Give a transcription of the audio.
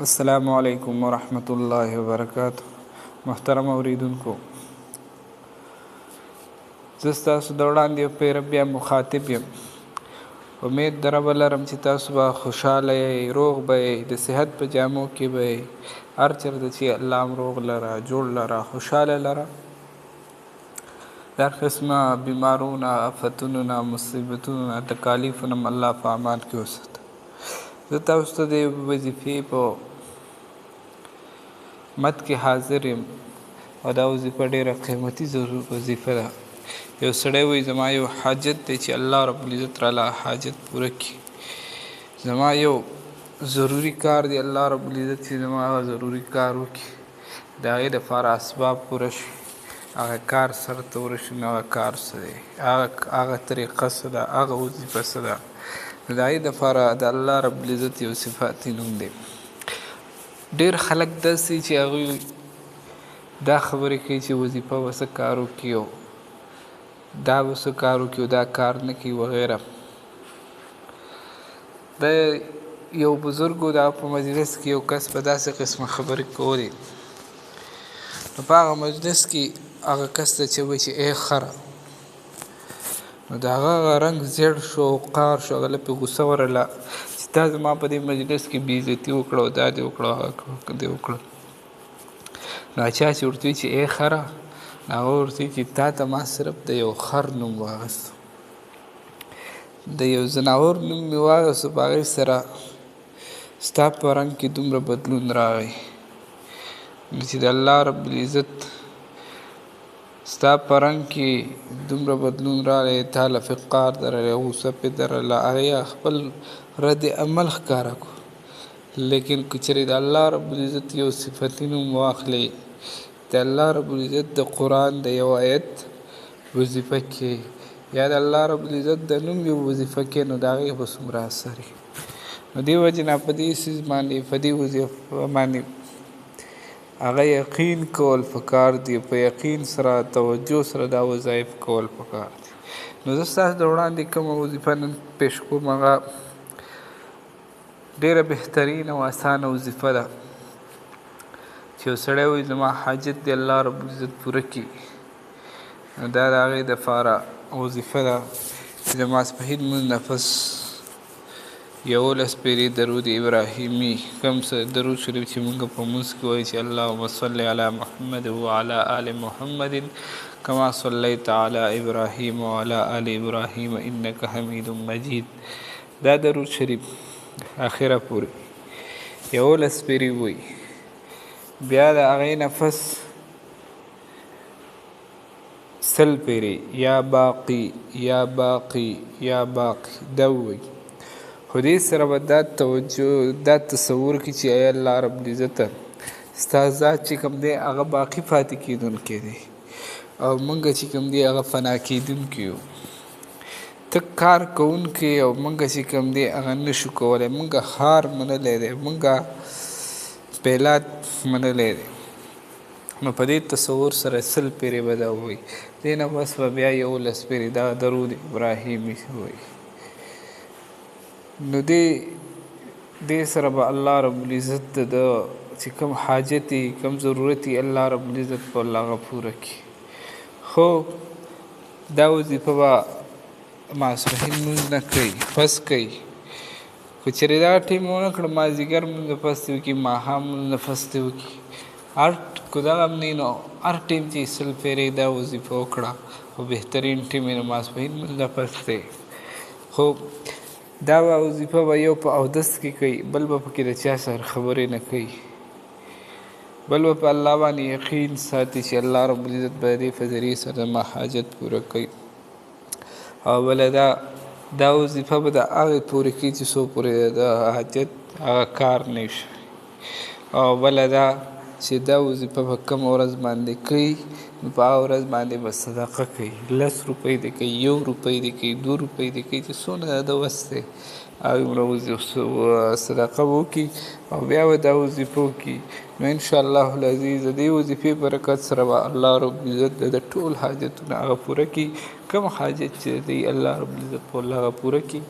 अस्सलामुअलैकुम वरहमतुल्लाहि वबरकातुहू। मुहतरम औरीदुनको, زه ستاسو د وړاندې یو پیر بیا مخاطب یم. امید د ربه لرم چې تاسو به خوشحاله یې، روغ به یې، د صحت په جامو کې به یې، هر چېرته چې الله هم روغ لره، جوړ لره، خوشحاله لره. د هر قسمه بیمارونه، آفتونو نه، مصیبتونو نه، تکالیفو نه الله په امان کې وساته. زه تاسو ته د وظیفې په مد کې حاضر یم او دا وظیفه ډېره قیمتي وظیفه ده. یو سړی وایي زما یو حاجت دی چې الله رب العزت راله حاجت پوره کړي. زما یو ضروري کار دی، الله رب العزت چې زما هغه ضروري کار وکړي، د هغې دپاره اسباب پوره شي، هغه کار سرته ورشي. نو هغه کار څه دی، هغه طریقه څه ده، هغه وظیفه څه ده. نو د هغې دپاره د الله رب العزت یو صفاتي نوم دی. ډېر خلک داسې چې هغوی دا خبرې کوي چې وظیفه به څه کار وکړي او دا به څه کار وکړي او دا کار نه کوي وغیره. د یو بزرګو دا په مجلس کې یو کس په داسې قسمه خبرې کولې، نو په هغه مجلس کې هغه کس ته چې وایي چې ای خره، نو د هغه رنګ زیړ شو او قار شو. هغه پرې غوسه ورله چې تا زما په دې مجلس کې بېعزتي وکړه او دا دې وکړه هغه دې وکړه. نو چا چې ورته وایي چې ای خره، هغه ورته وایي چې تا ته ما صرف د یو خر نوم واخیستو، د یو ځناور نوم مې واخیستو، په هغې سره ستا په رنګ کې دومره بدلون راغی چې د الله رب العزت ستا په رنګ کې دومره بدلون راغی، تا له فقار درغلی، غوسه پې درغله، هغې خپل رد عمل ښکاره کړو. لیکن که چېرې د الله رب العزت یو صفتي نوم واخلې، د الله رب العزت د قرآن د یو آیت وظیفه کې یا د الله رب العزت د نوم یو وظیفه کې، نو د هغې به څومره اثر وي. نو دې وجې نه په دې څیز باندې، په دې وظیفه باندې هغه یقین کول پکار دي، په یقین سره توجه سره دا وظایف کول پکار دي. نو زه ستاسو د وړاندې کومه وظیفه نن پیش کوم، هغه ډېره بهترین او اسانه وظیفه ده چې یو سړی وایي زما حاجت دی الله رب العزت پوره کړي. نو دا د هغې دپاره وظیفه ده چې د ماسپښین لمونځ نه پس 11 پیرې درود ابراهیمي، کوم څه درود شریف چې موږ په لمونځ کې وایي چې اللهم صل علی محمد وعلى آل محمد کما صلیت علی ابراهیم وعلى آل ابراهیم انک حمید مجید. دا درود شریف آخره پورې 11 پیرې وایي. بیا د هغې نه پس 100 پیرې یا باقي یا باقي یا باقي دا ووایي. خو دې سره به دا توجه، دا تصور کړي چې ای الله رب العزته ستا ذات چې کوم دی هغه باقي پاتې کېدونکی دی او موږ چې کوم دی هغه فنا کېدونکي یو. ته کار کوونکی او موږ چې کوم دی هغه نه شو کولی. موږ هار منلی دی، موږ پیلات منلی دی. نو په دې تصور سره 100 پیرې به دا ووایي. دې نه پس به بیا 11 پیرې دا درود ابراهیمي وایي. نو دې سره به الله رب العزت د چې کوم حاجت یې، کوم ضرورت یې، الله رب العزت به الله هغه پوره کړي. خو دا وظیفه به ماسپښین لمونځ نه کوي، پس کوي. که چېرې دا ټیم ونه کړه، مازدیګر لمونځ نه پس دې وکړي، ماښام لمونځ نه پس دې وکړي. که دغه هم نه نو هر ټیم چې 100 پیرې دا وظیفه وکړه، خو بهترین ټیم یې د ماسپښین لمونځ نه پس دی. خو دا وظیفه به یو په اودس کې کوي، بل به پکې د چا سره خبرې نه کوي، بل به په الله باندې یقین ساتي چې الله رب العزت به دې په ذریعې سره زما حاجت پوره کوي. او بله دا وظیفه به د هغې پورې کوي چې څو پورې د حاجت هغه کار نه وي شوی. او بله دا چې دا وظیفه په کوم ورځ باندې کوي، نو په هغه ورځ باندې به صدقه کوي. 10 روپۍ دې کوي، 1 روپۍ دې کوي، 2 روپۍ دې کوي، چې څونه د وس دی هغومره صدقه به وکړي او بیا به دا وظیفه وکړي. نو انشاءالله العزیز د دې وظیفې برکت سره به الله رب العزت د ټول حاجتونه هغه پوره کړي. کوم حاجت چې دی الله رب العزت په هغه پوره کړي.